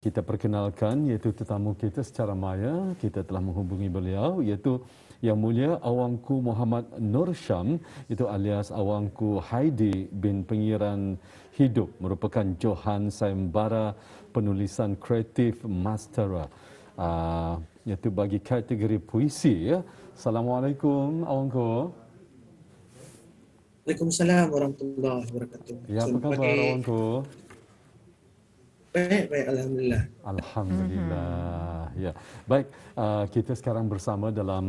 Kita perkenalkan iaitu tetamu kita secara maya. Kita telah menghubungi beliau iaitu Yang Mulia Awangku Muhammad Nur Syam, itu alias Awangku Haidi bin Pengiran Hidup, merupakan Johan Sayembara Penulisan Kreatif Mastera, iaitu bagi kategori puisi. Ya. Assalamualaikum Awangku. Waalaikumsalam warahmatullahi wabarakatuh. Ya, apa Selamat khabar pagi. Awangku? Baik, Alhamdulillah. Alhamdulillah. Ya. Baik, kita sekarang bersama dalam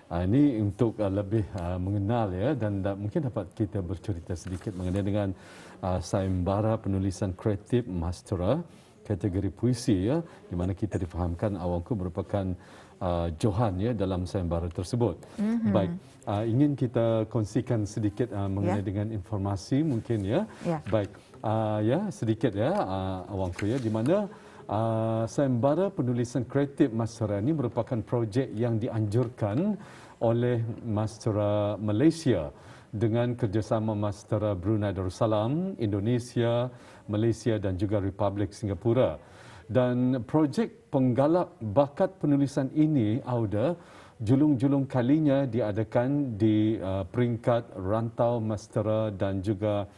ini untuk lebih mengenal ya dan mungkin dapat kita bercerita sedikit mengenai dengan sayembara penulisan kreatif Mastera kategori puisi ya, di mana kita difahamkan Awangku merupakan Johan ya dalam sayembara tersebut. Baik, ingin kita kongsikan sedikit mengenai dengan informasi mungkin ya. Baik. Ya, sedikit ya Awangku ya, di mana sayembara penulisan kreatif Mastera ini merupakan projek yang dianjurkan oleh Mastera Malaysia dengan kerjasama Mastera Brunei Darussalam, Indonesia, Malaysia dan juga Republik Singapura. Dan projek penggalak bakat penulisan ini, Auda, julung-julung kalinya diadakan di peringkat rantau Mastera dan juga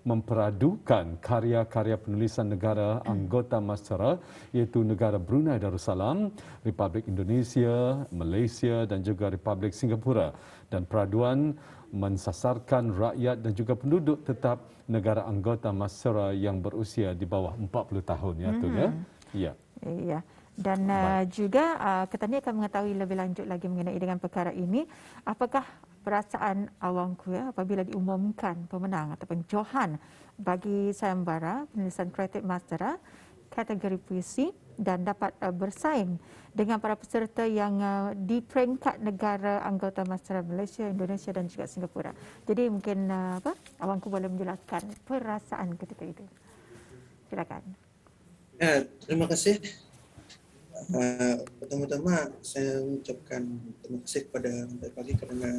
memperadukan karya-karya penulisan negara anggota Mastera iaitu negara Brunei Darussalam, Republik Indonesia, Malaysia dan juga Republik Singapura. Dan peraduan mensasarkan rakyat dan juga penduduk tetap negara anggota Mastera yang berusia di bawah 40 tahun ya tu ya. Ya. Ya. Dan juga kita ni akan mengetahui lebih lanjut lagi mengenai dengan perkara ini. Apakah perasaan Awangku ya apabila diumumkan pemenang ataupun Johan bagi sayembara penulisan kreatif Mastera kategori puisi dan dapat bersaing dengan para peserta yang di peringkat negara anggota Mastera Malaysia, Indonesia dan juga Singapura. Jadi mungkin Awangku boleh menjelaskan perasaan ketika itu. Silakan. Terima kasih. Pertama-tama saya mengucapkan terima kasih kepada Anda pagi kerana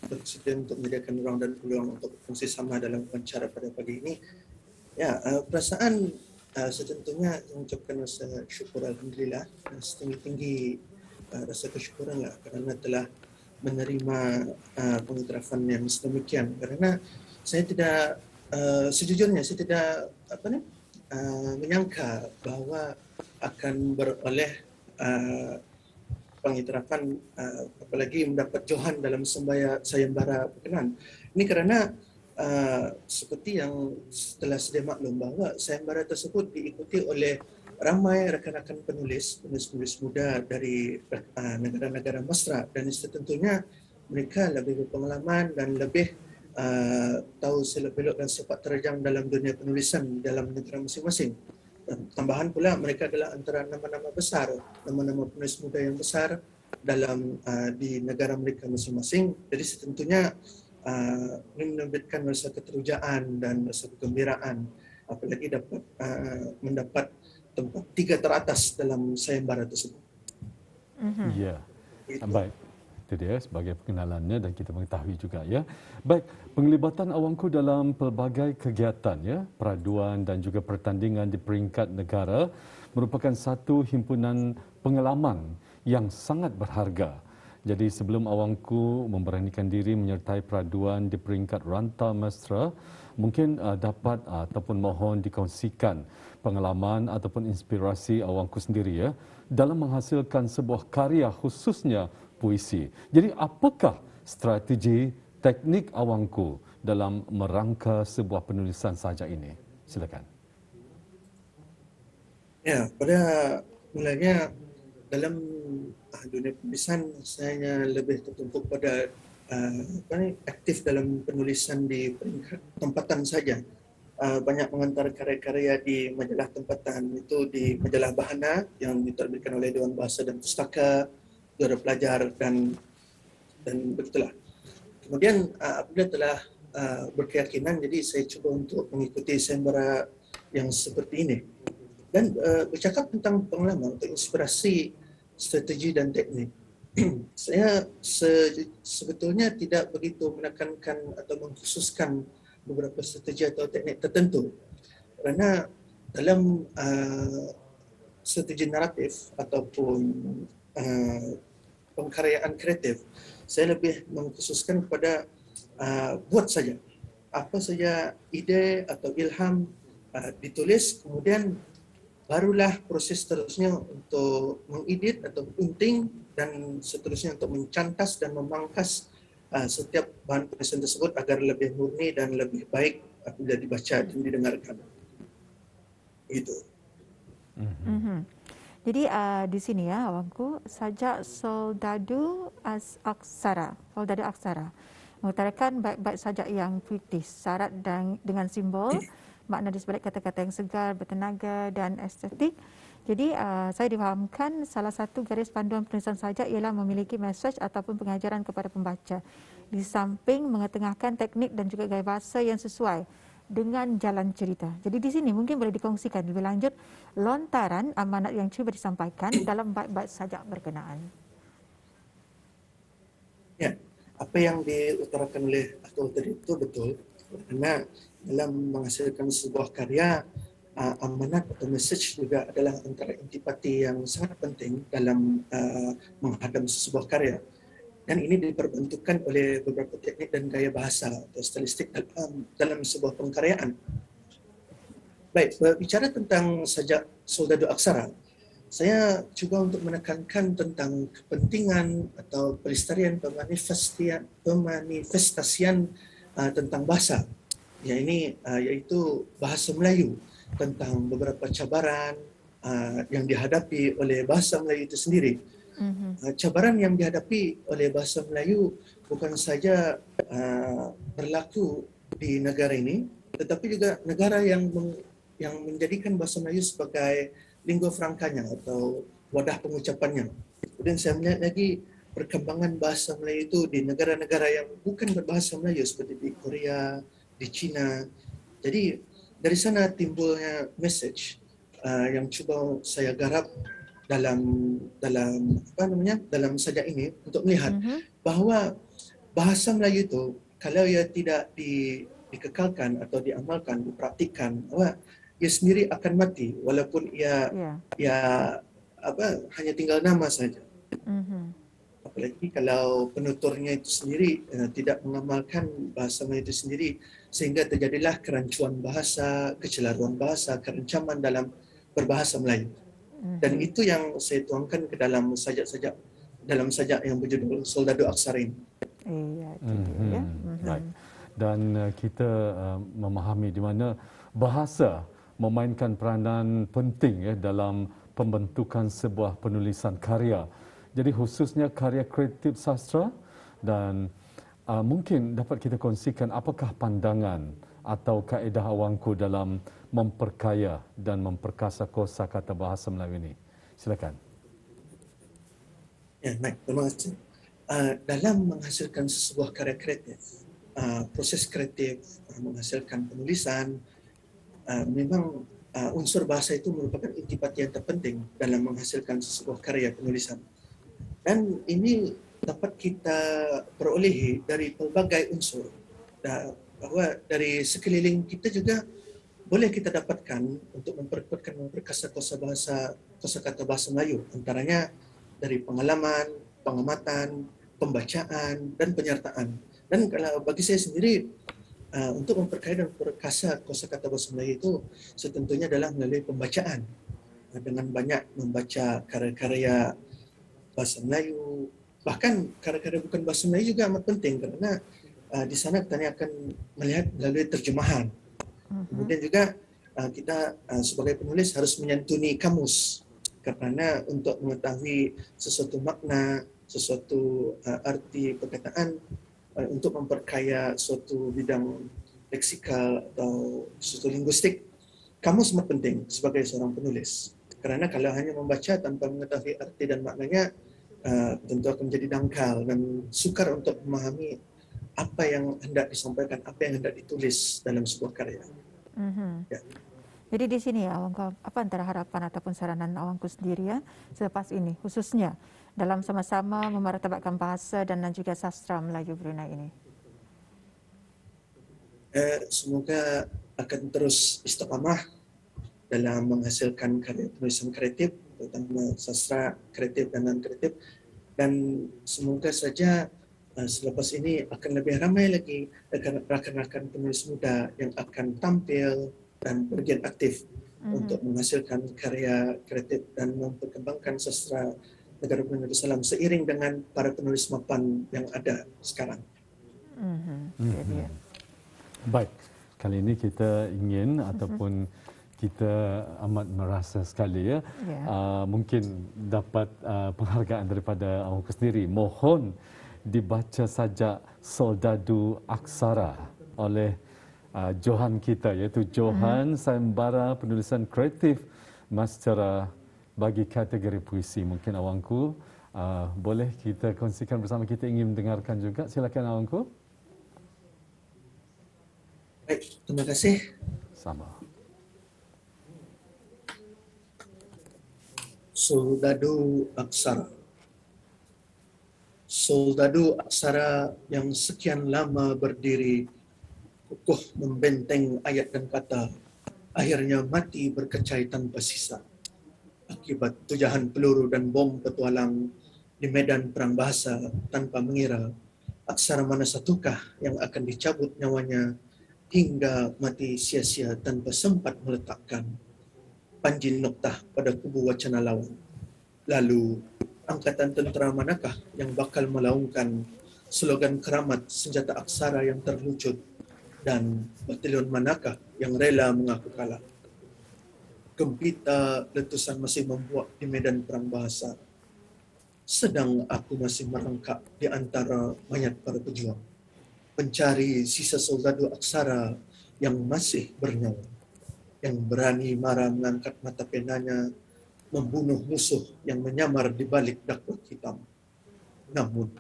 bersedia untuk menyediakan ruang dan peluang untuk berfungsi sama dalam wawancara pada pagi ini. Ya, perasaan setentunya mengucapkan rasa syukur Alhamdulillah, setinggi-tinggi rasa kesyukuran lah kerana telah menerima pengiktirafan yang sedemikian. Kerana saya tidak, sejujurnya saya tidak menyangka bahawa akan beroleh pengiktirafan apalagi mendapat Johan dalam sayembara berkenan. Ini kerana seperti yang telah sedia maklum bahawa sayembara tersebut diikuti oleh ramai rakan-rakan penulis muda dari negara-negara Mastera dan tentunya mereka lebih berpengalaman dan lebih tahu seluk-beluk dan sepak terjang dalam dunia penulisan dalam negara masing-masing. Tambahan pula mereka adalah antara nama-nama besar, nama-nama penulis muda yang besar dalam di negara mereka masing-masing. Jadi tentunya ini menerbitkan rasa keterujaan dan rasa kegembiraan apalagi dapat mendapat tempat 3 teratas dalam sayembara tersebut. Ya. Baik. Itu dia sebagai pengenalannya dan kita mengetahui juga ya. Baik, penglibatan Awangku dalam pelbagai kegiatan ya, peraduan dan juga pertandingan di peringkat negara merupakan satu himpunan pengalaman yang sangat berharga. Jadi sebelum Awangku memberanikan diri menyertai peraduan di peringkat rantau Mastera, mungkin dapat ataupun mohon dikongsikan pengalaman ataupun inspirasi Awangku sendiri ya dalam menghasilkan sebuah karya khususnya puisi. Jadi apakah strategi teknik Awangku dalam merangka sebuah penulisan sajak ini? Silakan. Ya, pada mulanya dalam dunia penulisan saya lebih tertumpuk pada aktif dalam penulisan di peringkat tempatan saja. Banyak mengantar karya-karya di majalah tempatan, itu di majalah Bahana yang diterbitkan oleh Dewan Bahasa dan Pustaka, Juara Pelajar dan begitulah. Kemudian apabila telah berkeyakinan, jadi saya cuba untuk mengikuti sayembara yang seperti ini. Dan bercakap tentang pengalaman untuk inspirasi, strategi dan teknik. Saya sebetulnya tidak begitu menekankan atau mengkhususkan beberapa strategi atau teknik tertentu. Kerana dalam strategi naratif ataupun pengkaryaan kreatif, saya lebih mengkhususkan kepada buat saja. Apa saja ide atau ilham ditulis, kemudian barulah proses seterusnya untuk mengedit atau gunting dan seterusnya untuk mencantas dan memangkas setiap bahan tulisan tersebut agar lebih murni dan lebih baik apabila dibaca dan didengarkan. Itu. Jadi di sini ya awangku, sajak Soldadu Aksara, Soldadu Aksara mengutarakan bait-bait sajak yang puitis, syarat dan dengan simbol, makna di sebalik kata-kata yang segar, bertenaga dan estetik. Jadi saya difahamkan salah satu garis panduan penulisan sajak ialah memiliki mesej ataupun pengajaran kepada pembaca, di samping mengetengahkan teknik dan juga gaya bahasa yang sesuai dengan jalan cerita. Jadi di sini mungkin boleh dikongsikan lebih lanjut lontaran amanat yang cuba disampaikan dalam bait-bait sajak berkenaan. Ya, apa yang diutarakan oleh Atul tadi itu betul, karena dalam menghasilkan sebuah karya, amanat atau message juga adalah antara intipati yang sangat penting dalam menghadam sebuah karya. Dan ini diperbentukkan oleh beberapa teknik dan gaya bahasa atau stilistik dalam sebuah pengkaryaan. Baik, berbicara tentang sajak Soldadu Aksara, saya cuba untuk menekankan tentang kepentingan atau pelestarian pemanifestasian tentang bahasa, yaitu bahasa Melayu, tentang beberapa cabaran yang dihadapi oleh bahasa Melayu itu sendiri. Cabaran yang dihadapi oleh bahasa Melayu bukan saja berlaku di negara ini, tetapi juga negara yang menjadikan bahasa Melayu sebagai lingua francanya atau wadah pengucapannya. Kemudian saya melihat lagi perkembangan bahasa Melayu itu di negara-negara yang bukan berbahasa Melayu seperti di Korea, di China. Jadi dari sana timbulnya message yang cuba saya garap dalam sajak ini untuk melihat bahawa bahasa Melayu itu kalau ia tidak dikekalkan atau diamalkan, dipraktikkan, ia sendiri akan mati walaupun ia hanya tinggal nama saja. Apalagi kalau penuturnya itu sendiri tidak mengamalkan bahasa Melayu itu sendiri, sehingga terjadilah kerancuan bahasa, kecelaruan bahasa, kerencaman dalam berbahasa Melayu. Dan itu yang saya tuangkan ke dalam sajak-sajak yang berjudul Soldadu Aksara ini. Iya, itu dia ya. Baik. Dan kita memahami di mana bahasa memainkan peranan penting dalam pembentukan sebuah penulisan karya. Jadi khususnya karya kreatif sastra, dan mungkin dapat kita kongsikan apakah pandangan atau kaedah awangku dalam memperkaya dan memperkasa kosakata bahasa Melayu ini. Silakan. Ya, baik. Terima kasih. Dalam menghasilkan sebuah karya kreatif, proses kreatif menghasilkan penulisan, memang unsur bahasa itu merupakan intipati yang terpenting dalam menghasilkan sebuah karya penulisan. Dan ini dapat kita perolehi dari pelbagai unsur, bahwa dari sekeliling kita juga boleh kita dapatkan untuk memperkasa kosakata bahasa Melayu, antaranya dari pengalaman, pengamatan, pembacaan, dan penyertaan. Dan kalau bagi saya sendiri, untuk memperkaya dan memperkasa kosakata bahasa Melayu itu setentunya adalah melalui pembacaan. Dengan banyak membaca karya-karya bahasa Melayu, bahkan karya-karya bukan bahasa Melayu juga amat penting, karena di sana kita akan melihat melalui terjemahan. Kemudian juga kita sebagai penulis harus menyantuni kamus, karena untuk mengetahui sesuatu makna, sesuatu arti perkataan, untuk memperkaya suatu bidang leksikal atau suatu linguistik, kamus sangat penting sebagai seorang penulis. Karena kalau hanya membaca tanpa mengetahui arti dan maknanya, tentu akan menjadi dangkal dan sukar untuk memahami apa yang hendak disampaikan, apa yang hendak ditulis dalam sebuah karya. Ya. Jadi di sini ya, awangku, apa antara harapan ataupun saranan awangku sendiri ya, selepas ini, khususnya dalam sama-sama memartabatkan bahasa dan juga sastra Melayu Brunei ini? Semoga akan terus istiqamah dalam menghasilkan karya penulisan kreatif, terutama sastra kreatif dan non-kreatif. Dan semoga saja selepas ini akan lebih ramai lagi rakan-rakan penulis muda yang akan tampil dan bergiat aktif untuk menghasilkan karya kreatif dan memperkembangkan sastra negara Brunei Darussalam seiring dengan para penulis mapan yang ada sekarang. Jadi, Baik, kali ini kita ingin ataupun kita amat merasa sekali ya, mungkin dapat penghargaan daripada awak sendiri. Mohon dibaca sajak Soldadu Aksara oleh Johan kita, iaitu Johan Sayembara Penulisan Kreatif Mastera bagi kategori puisi. Mungkin awangku boleh kita kongsikan bersama, kita ingin mendengarkan juga. Silakan awangku. Baik, terima kasih. Sama. Soldadu Aksara. Soldadu Aksara yang sekian lama berdiri, kukuh membenteng ayat dan kata, akhirnya mati berkecai tanpa sisa. Akibat tujahan peluru dan bom petualang di medan perang bahasa tanpa mengira, aksara mana satukah yang akan dicabut nyawanya hingga mati sia-sia tanpa sempat meletakkan panji noktah pada kubu wacana lawan. Lalu, angkatan tentera manakah yang bakal melaungkan slogan keramat senjata aksara yang terlucut, dan batalion manakah yang rela mengaku kalah? Gempita letusan masih membuak di medan perang bahasa, sedang aku masih merangkak di antara mayat para pejuang, mencari sisa soldadu aksara yang masih bernyawa, yang berani marah mengangkat mata penanya, membunuh musuh yang menyamar di balik dakwah hitam. Namun,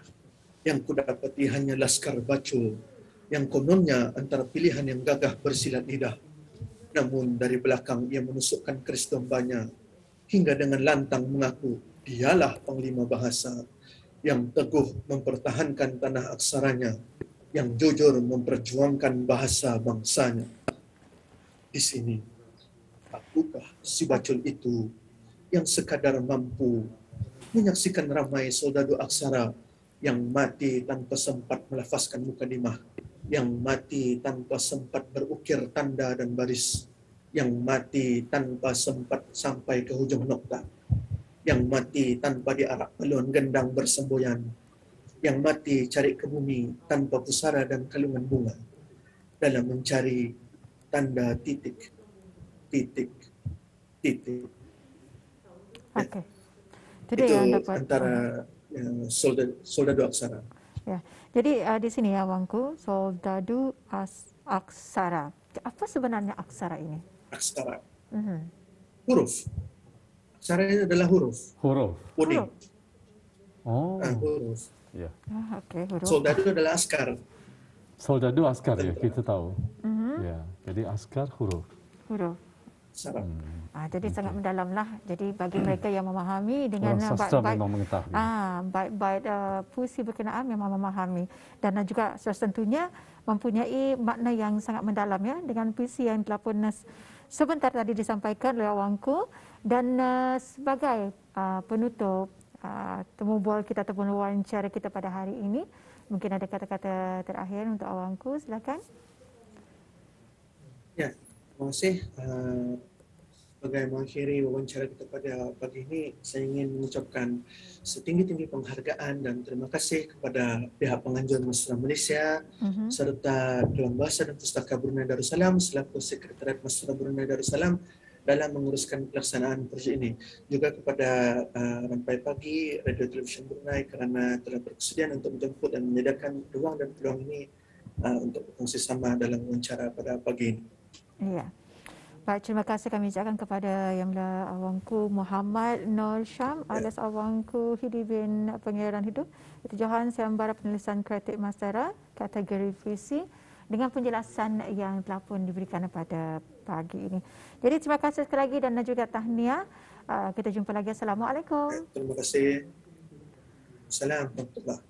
yang kudapati hanya laskar bacul, yang kononnya antara pilihan yang gagah bersilat lidah. Namun dari belakang ia menusukkan keris dombanya, hingga dengan lantang mengaku dialah panglima bahasa, yang teguh mempertahankan tanah aksaranya, yang jujur memperjuangkan bahasa bangsanya. Di sini, apakah si bacul itu yang sekadar mampu menyaksikan ramai soldadu aksara yang mati tanpa sempat melafazkan mukadimah, yang mati tanpa sempat berukir tanda dan baris, yang mati tanpa sempat sampai ke hujung nokta, yang mati tanpa diarak balon gendang bersemboyan, yang mati cari ke bumi tanpa pusara dan kalungan bunga, dalam mencari tanda titik, titik, titik. okey. Itu yang dapat antara soldadu aksara. Ya. Jadi di sini awangku, Soldadu Aksara. Apa sebenarnya aksara ini? Aksara. Huruf. Aksara itu adalah huruf. Huruf. Coding. Oh. Huruf. Ya. Okey, huruf. Soldadu adalah askar. Soldadu askar ya, kita tahu. Ya, jadi askar huruf. Huruf. Aksara. Jadi sangat mendalamlah. Jadi bagi mereka yang memahami dengan Orang sastra memang mengetahui. baik-baik puisi berkenaan memang memahami, dan juga tentunya mempunyai makna yang sangat mendalam ya, dengan puisi yang telah pun sebentar tadi disampaikan oleh awangku. Dan sebagai penutup temu bual kita ataupun wawancara kita pada hari ini, mungkin ada kata-kata terakhir untuk awangku, silakan. Ya, terima kasih. Sebagai mengakhiri wawancara kita pada pagi ini, saya ingin mengucapkan setinggi-tinggi penghargaan dan terima kasih kepada pihak penganjur Masra Malaysia serta Dewan Bahasa dan Pustaka Brunei Darussalam selaku Sekretariat Masra Brunei Darussalam dalam menguruskan pelaksanaan projek ini. Juga kepada Rampai Pagi Radio Televisyen Brunei kerana telah berkesudian untuk menjemput dan menyediakan ruang dan peluang ini untuk berkongsi sama dalam wawancara pada pagi ini. Ya. Baik, terima kasih kami ucapkan kepada yang belah awangku Muhammad Nur Syam alias awangku Hidi bin Pengiran Hidup, itu Johan Sayembara Penulisan Kreatif Mastera kategori puisi, dengan penjelasan yang telah pun diberikan pada pagi ini. Jadi terima kasih sekali lagi dan juga tahniah. Kita jumpa lagi. Assalamualaikum. Terima kasih. Assalamualaikum warahmatullahi wabarakatuh.